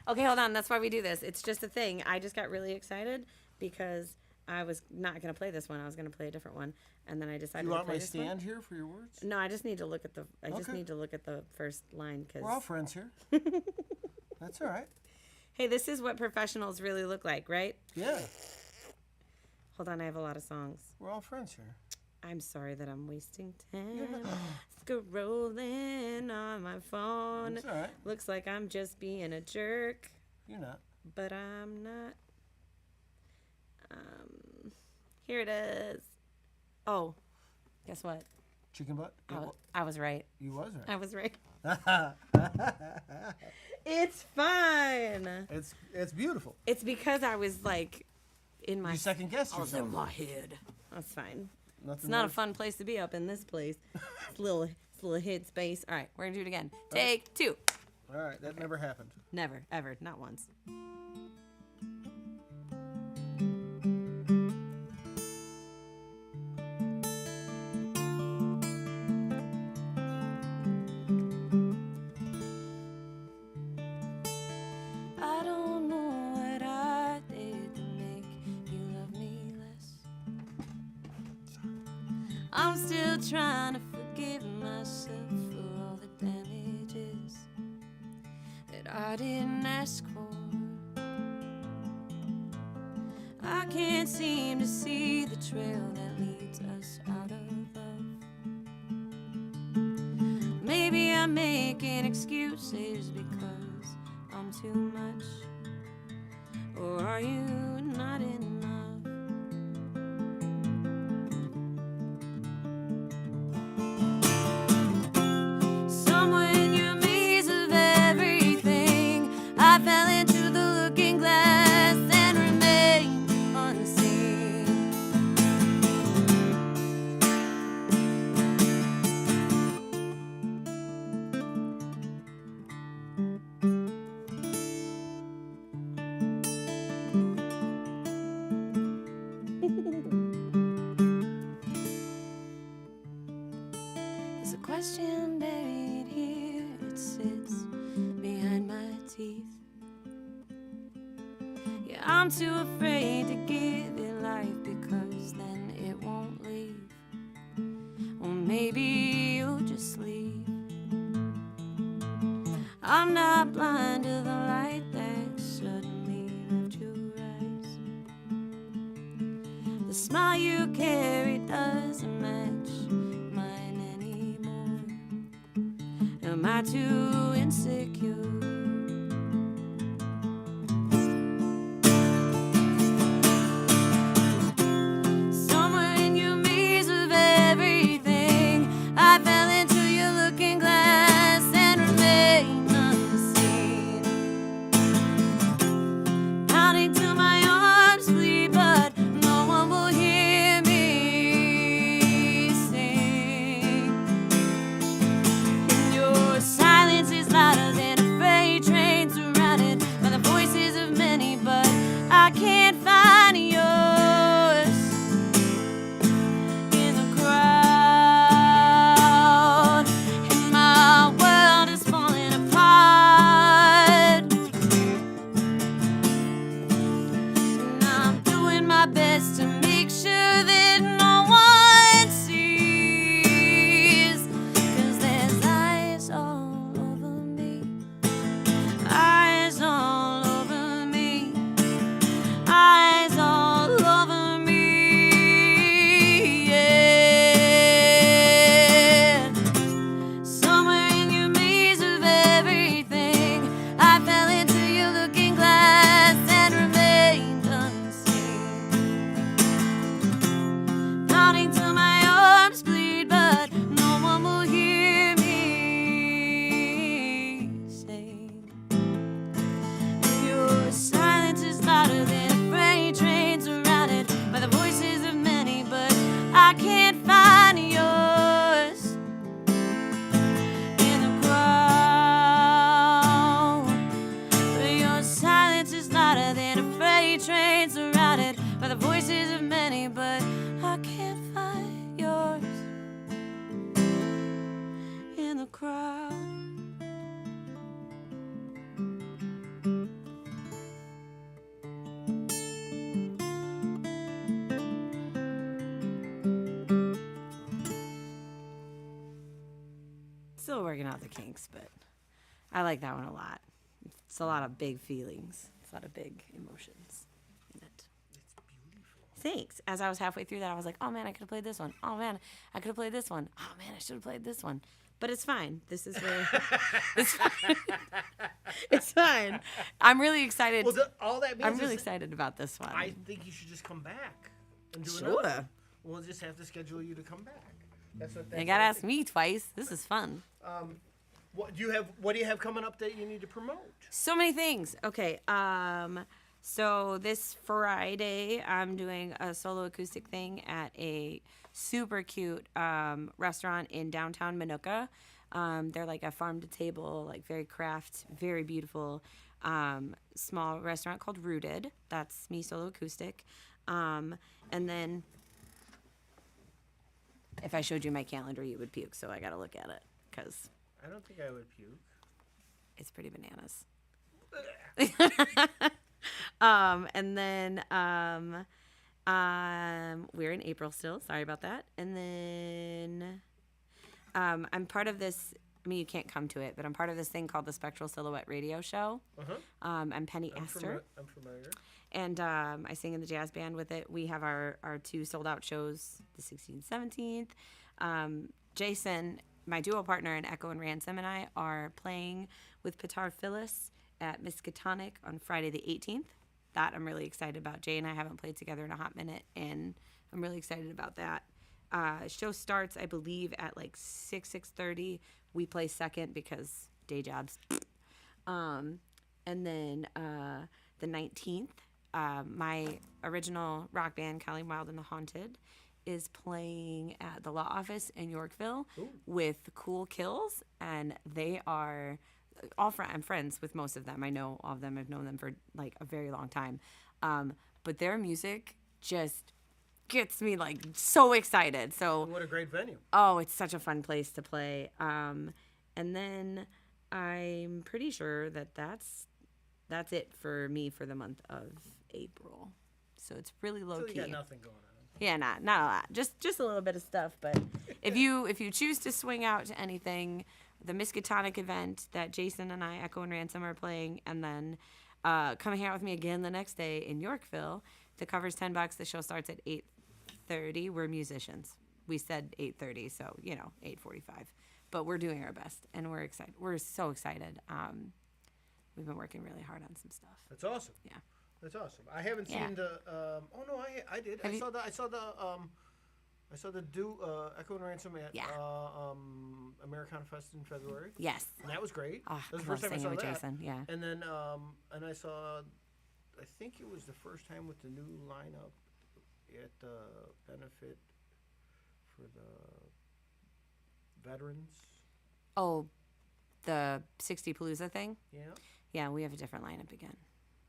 Okay, hold on. That's why we do this. It's just a thing. I just got really excited because I was not going to play this one. I was going to play a different one, and then I decided You to want play my this stand one. here for your words? No, I just need to look at the. I just Okay. need to look at the first line because. We're all friends here. That's all right. Hey, this is what professionals really look like, right? Yeah. Hold on, I have a lot of songs. We're all friends here. I'm sorry that I'm wasting time scrolling on my phone. It's all right. Looks like I'm just being a jerk, You're not. but I'm not. Here it is. Oh, guess what? Chicken butt? I was right. You was right. I was right. It's fine. It's beautiful. It's because I was like in my. You second guessed I was yourself. in my head. That's fine. Nothing It's not a more- fun place to be up in this place. It's a little hid space. All right, we're gonna do it again. Take two. All right, that never happened. Never, ever, not once. I don't know what I did to make you love me less. I'm still trying to forgive myself for all the damages that I didn't ask for. I can't seem to see the trail that leads us out of love. Maybe I'm making excuses because I'm too much, or are you not enough? Somewhere in your maze of everything, I fell into the looking glass and remained unseen. There's a question buried here, it sits behind my teeth. Yeah, I'm too afraid to give it life because then it won't leave. Or maybe you'll just leave. I'm not blind to the light that suddenly left your eyes. The smile you carry doesn't match mine anymore. Am I too insecure? Somewhere in your maze of everything, I fell into your looking glass and remained unseen. Counting I can't find yours in the crowd. But your silence is louder than a freight train surrounded by the voices of many, but I can't find yours in the crowd. Still working out the kinks, but I like that one a lot. It's a lot of big feelings. It's a lot of big emotions in it. It's beautiful. Thanks. As I was halfway through that, I was like, oh man, I could have played this one. Oh man, I could have played this one. Oh man, I should have played this one. But it's fine. This is where it's fine. It's fine. I'm really excited. Well, all that means I'm really is excited about this one. I think you should just come back and do Sure. another. We'll just have to schedule you to come back. That's what. You gotta ask me twice. This is fun. What do you have? What do you have coming up that you need to promote? So many things. Okay. So this Friday, I'm doing a solo acoustic thing at a super cute restaurant in downtown Minooka. They're like a farm to table, like very craft, very beautiful, small restaurant called Rooted. That's me solo acoustic. And then if I showed you my calendar, you would puke. So I got to look at it because I don't think I would puke. it's pretty bananas. And then we're in April still. Sorry about that. And then I'm part of this. I mean, you can't come to it, but I'm part of this thing called the Spectral Silhouette Radio Show. I'm Penny Astor. I'm familiar. And I sing in the jazz band with it. We have our 2 sold-out shows, the 16th, 17th. Jason, my duo partner in Echo and Ransom, and I are playing with Pitar Phyllis at Miskatonic on Friday the 18th. That I'm really excited about. Jay and I haven't played together in a hot minute, and I'm really excited about that. Show starts, I believe, at like 6:30. We play second because day jobs. And then the 19th, my original rock band, Colleen Wild and the Haunted, is playing at the law office in Yorkville with Cool Kills, and they are all I'm friends with most of them. I know all of them. I've known them for like a very long time. But their music just gets me like so excited. So What a great venue. oh, it's such a fun place to play. And then I'm pretty sure that that's it for me for the month of April. So it's really low So key. you got nothing going on. Yeah, not a lot. Just a little bit of stuff. But if you choose to swing out to anything, the Miskatonic event that Jason and I, Echo and Ransom, are playing, and then come hang out with me again the next day in Yorkville. The cover's $10. The show starts at 8:30. We're musicians. We said 8:30, so 8:45. But we're doing our best, and we're excited. We're so excited. We've been working really hard on some stuff. That's awesome. Yeah. That's awesome. I haven't Yeah. seen the. Oh no, I did. Have you- I saw the Echo and Ransom at Yeah. Americana Fest in February, Yes. and that was great. Oh, that was I the love first time I singing saw with that. Jason. Yeah. And then and I saw, I think it was the first time with the new lineup at the benefit for the veterans. Oh, the 60 Palooza thing. Yeah, Yeah, we have a different lineup again.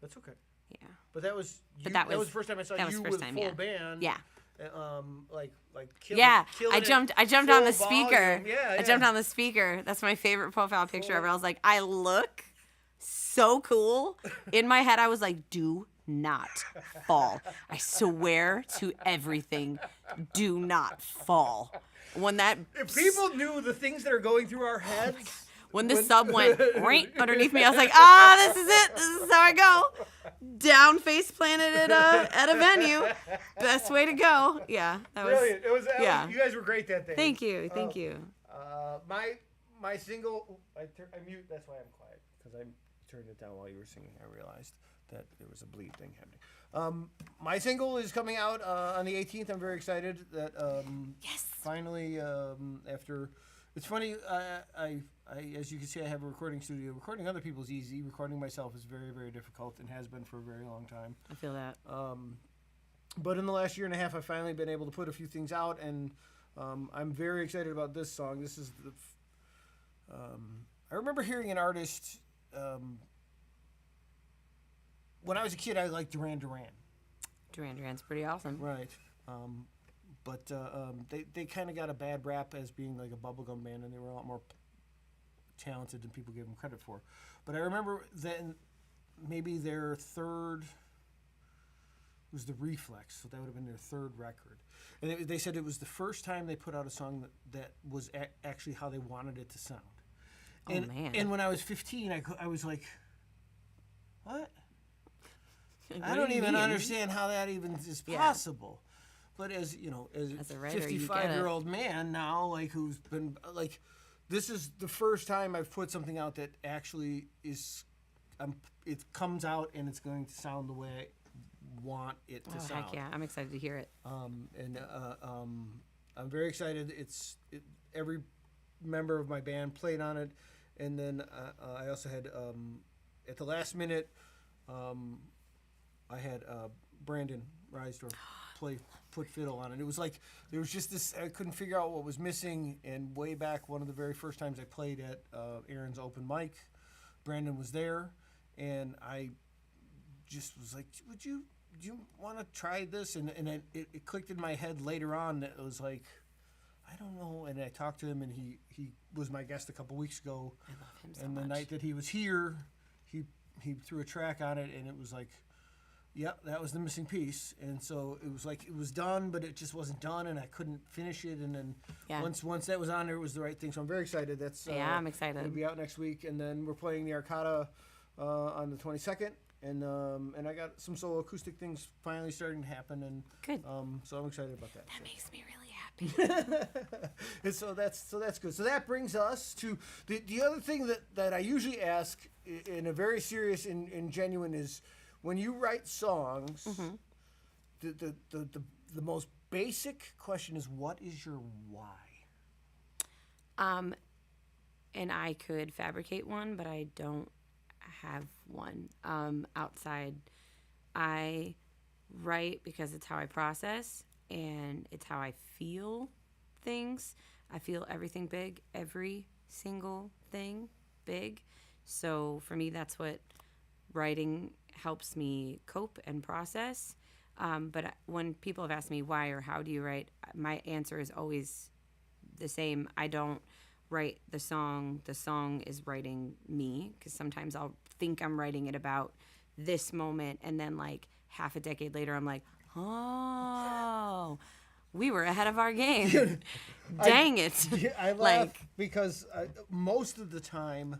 that's okay. Yeah. But that was that was was- the first time I saw that was you first with time, full yeah. band. Yeah. Like killing, Yeah, killing I it, jumped on the full speaker. volume. Yeah, I jumped on the speaker. That's my favorite profile picture ever. I was like, I look so cool. In my head, I was like, do not fall. I swear to everything, do not fall. When that If people knew the things that are going through our heads, when the sub went right underneath me, I was like, this is it. This is how I go. Down face planted at a venue. Best way to go. Yeah, that was brilliant. It was. yeah. You guys were great that day. Thank you. Thank you. My single. I mute. That's why I'm quiet, because I turned it down while you were singing. I realized that there was a bleed thing happening. My single is coming out on the 18th. I'm very excited that Yes. finally after. It's funny. I as you can see, I have a recording studio. Recording other people is easy. Recording myself is very, very difficult and has been for a very long time. I feel that. But in the last year and a half, I've finally been able to put a few things out, and I'm very excited about this song. This is the. I remember hearing an artist. When I was a kid, I liked Duran Duran. Duran Duran's pretty awesome. Right. But they kind of got a bad rap as being like a bubblegum band, and they were a lot more talented than people gave them credit for. But I remember then maybe their third was the Reflex, so that would have been their third record. And they said it was the first time they put out a song that was actually how they wanted it to sound. Oh, man. And when I was 15, I was like, what? Like, I what don't do you even mean? understand how that even is Yeah. possible. But as you know, As a a writer, you get it. 55-year-old man now, like who's been like, this is the first time I've put something out that actually is, it comes out and it's going to sound the way I want it to Oh, sound. heck yeah. I'm excited to hear it. I'm very excited. Every member of my band played on it, and then I also had at the last minute, I had Brandon Reisdorf put fiddle on it. It was like there was just this. I couldn't figure out what was missing. And way back, one of the very first times I played at Aaron's open mic, Brandon was there, and I just was like, do you want to try this? And it clicked in my head later on that it was like, I don't know. And I talked to him, and he was my guest a couple weeks ago. I love him so And much. the night that he was here, he threw a track on it, and it was like, yep, that was the missing piece. And so it was like it was done, but it just wasn't done, and I couldn't finish it. And then Yeah. once that was on there, it was the right thing. So I'm very excited. That's Yeah, I'm excited. It'll be out next week, and then we're playing the Arcata on the 22nd, and I got some solo acoustic things finally starting to happen, and Good. so I'm excited about that. That makes me really happy. And so that's good. So that brings us to the other thing that I usually ask in a very serious and genuine is when you write songs, the most basic question is, what is your why? And I could fabricate one, but I don't have one outside. I write because it's how I process and it's how I feel things. I feel everything big, every single thing big. So for me, that's what writing helps me cope and process. But when people have asked me why or how do you write, my answer is always the same. I don't write the song is writing me, because sometimes I'll think I'm writing it about this moment, and then like half a decade later I'm like, oh, we were ahead of our game. Dang it. I laugh because most of the time,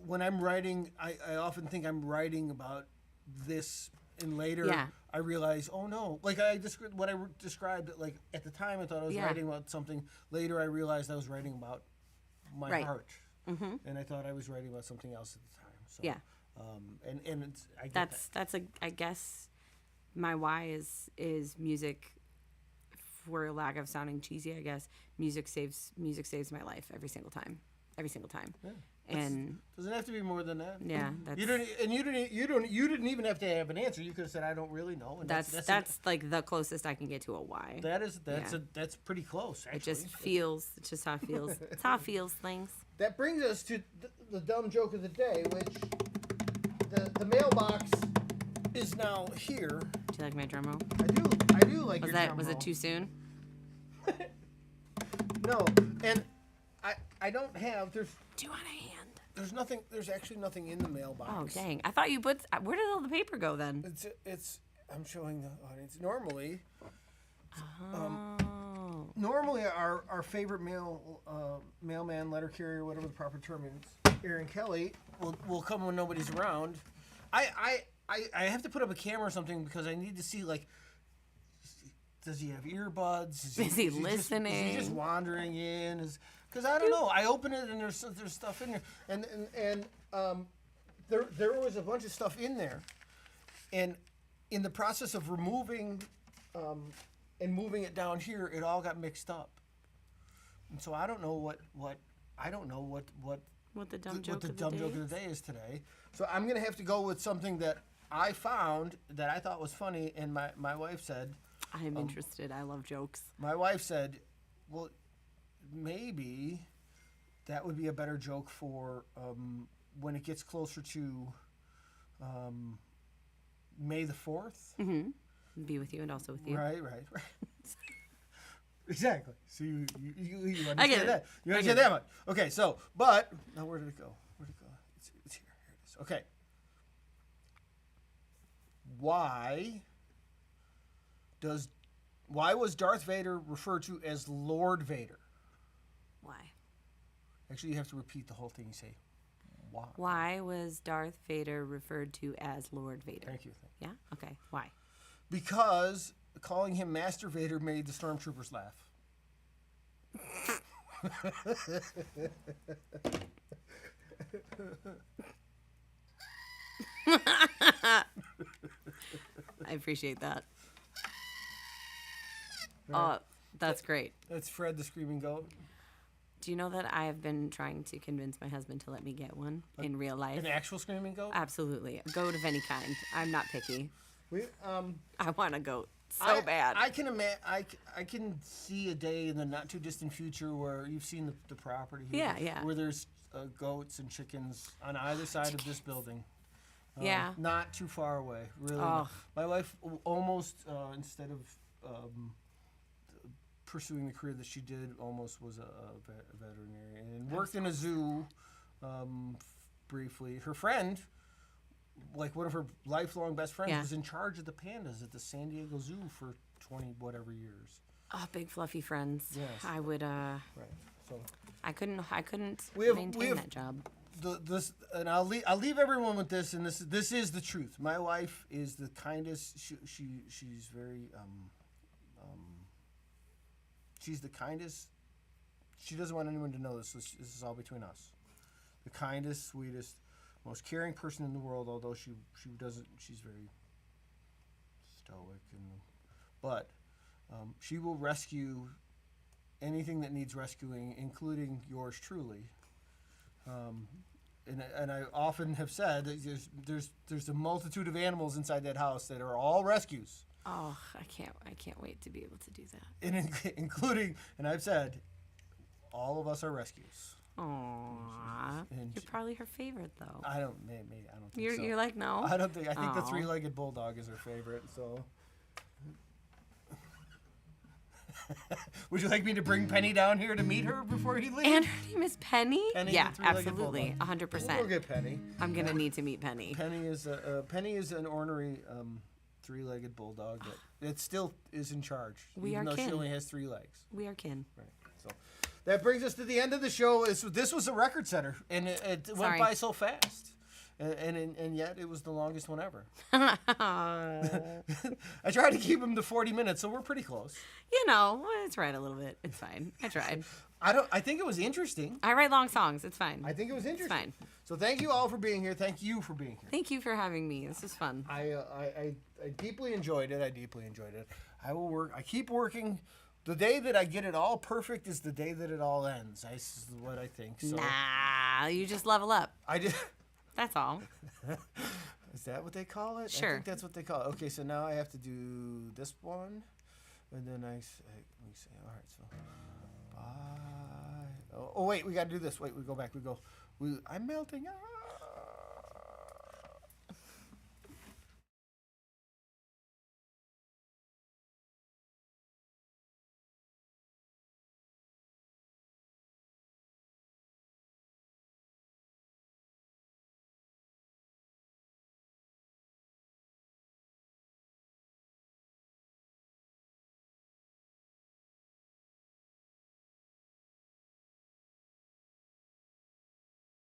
when I'm writing, I often think I'm writing about this, and later Yeah. I realize, oh no, like what I described, like at the time I thought I was Yeah. writing about something. Later I realized I was writing about my Right. heart, and I thought I was writing about something else at the time. So, Yeah. and it's, I get that. That's I guess my why is music. For lack of sounding cheesy, I guess music saves my life every single time. Yeah. And Doesn't have to be more than that. yeah, that's You didn't even have to have an answer. You could have said, I don't really know. And that's like the closest I can get to a why. that's pretty close. Actually. It just feels. It's just how it feels. It's how it feels things. That brings us to the dumb joke of the day, which the mailbox is now here. Do you like my drum roll? I do like Was your that drum was roll. it too soon? No, and I don't have. Do you want a hand? There's nothing. There's actually nothing in the mailbox. Oh dang! I thought you put. Where did all the paper go then? It's. I'm showing the audience. Normally, Oh. normally our favorite mailman, letter carrier, whatever the proper term is, Aaron Kelly, will come when nobody's around. I have to put up a camera or something because I need to see, like, does he have earbuds? Is he listening? Is he just wandering in? Because I don't know. I open it and there's stuff in there, and there was a bunch of stuff in there, and in the process of removing and moving it down here, it all got mixed up, and so I don't know what What the dumb joke what the of dumb the joke day of the day is today. So I'm gonna have to go with something that I found that I thought was funny, and my wife said, I'm interested. I love jokes. my wife said, well, maybe that would be a better joke for when it gets closer to May the 4th. Be with you and also with you. Right. Exactly. So you understand I get it. that. You I understand get that much. Okay, so, but, now where did it go? Where'd it go? It's here. Here it is. Okay. Why was Darth Vader referred to as Lord Vader? Why? Actually, you have to repeat the whole thing. You say, why? Why was Darth Vader referred to as Lord Vader? Thank you. Yeah? Okay. Why? Because calling him Master Vader made the stormtroopers laugh. I appreciate that. That's great. That's Fred the Screaming Goat. Do you know that I have been trying to convince my husband to let me get one in real life? An actual Screaming Goat? Absolutely. A goat of any kind. I'm not picky. We, I want a goat so bad. I can I can see a day in the not too distant future where you've seen the property here. Yeah. Where there's goats and chickens on either side of this building. Yeah. Not too far away, really. Oh. My wife almost, instead of pursuing the career that she did, almost was a veterinarian and worked in a zoo briefly. Her friend, like one of her lifelong best friends, Yeah. was in charge of the pandas at the San Diego Zoo for 20 whatever years. Oh, big fluffy friends. Yes. I would. Right. So I couldn't We have- maintain that job. this, and I'll leave everyone with this, and this is the truth. My wife is the kindest. She's very she's the kindest. She doesn't want anyone to know this. This is all between us. The kindest, sweetest, most caring person in the world. Although she doesn't. She's very stoic, but she will rescue anything that needs rescuing, including yours truly. And I often have said that there's a multitude of animals inside that house that are all rescues, Oh, I can't wait to be able to do that. and including, and I've said, all of us are rescues. Aww. And You're probably her favorite though. I don't think so. You're like, no. I don't think. I think the Aw. three-legged bulldog is her favorite. So, would you like me to bring Penny down here to meet her before he leaves? And her name is Penny? Penny, Yeah, the three-legged absolutely. bulldog. 100%. We'll get Penny. I'm going to need to meet Penny. Penny is an ornery three-legged bulldog that still is in charge, We even are though she kin. only has 3 legs. We are kin. Right. So that brings us to the end of the show. This was a record setter, and it went Sorry. by so fast. And yet it was the longest one ever. I tried to keep him to 40 minutes, so we're pretty close. You know, it's right a little bit. It's fine. I tried. I think it was interesting. I write long songs. It's fine. I think it was interesting. fine. So thank you all for being here. Thank you for being here. Thank you for having me. This is fun. I deeply enjoyed it. I will work. I keep working. The day that I get it all perfect is the day that it all ends. This is what I think. So Nah, you just level up. I did. That's all. Is that what they call it? Sure. I think that's what they call it. Okay, so now I have to do this one, and then we say, all right, so bye. Oh wait, we got to do this. Wait, we go back. I'm melting. Ah.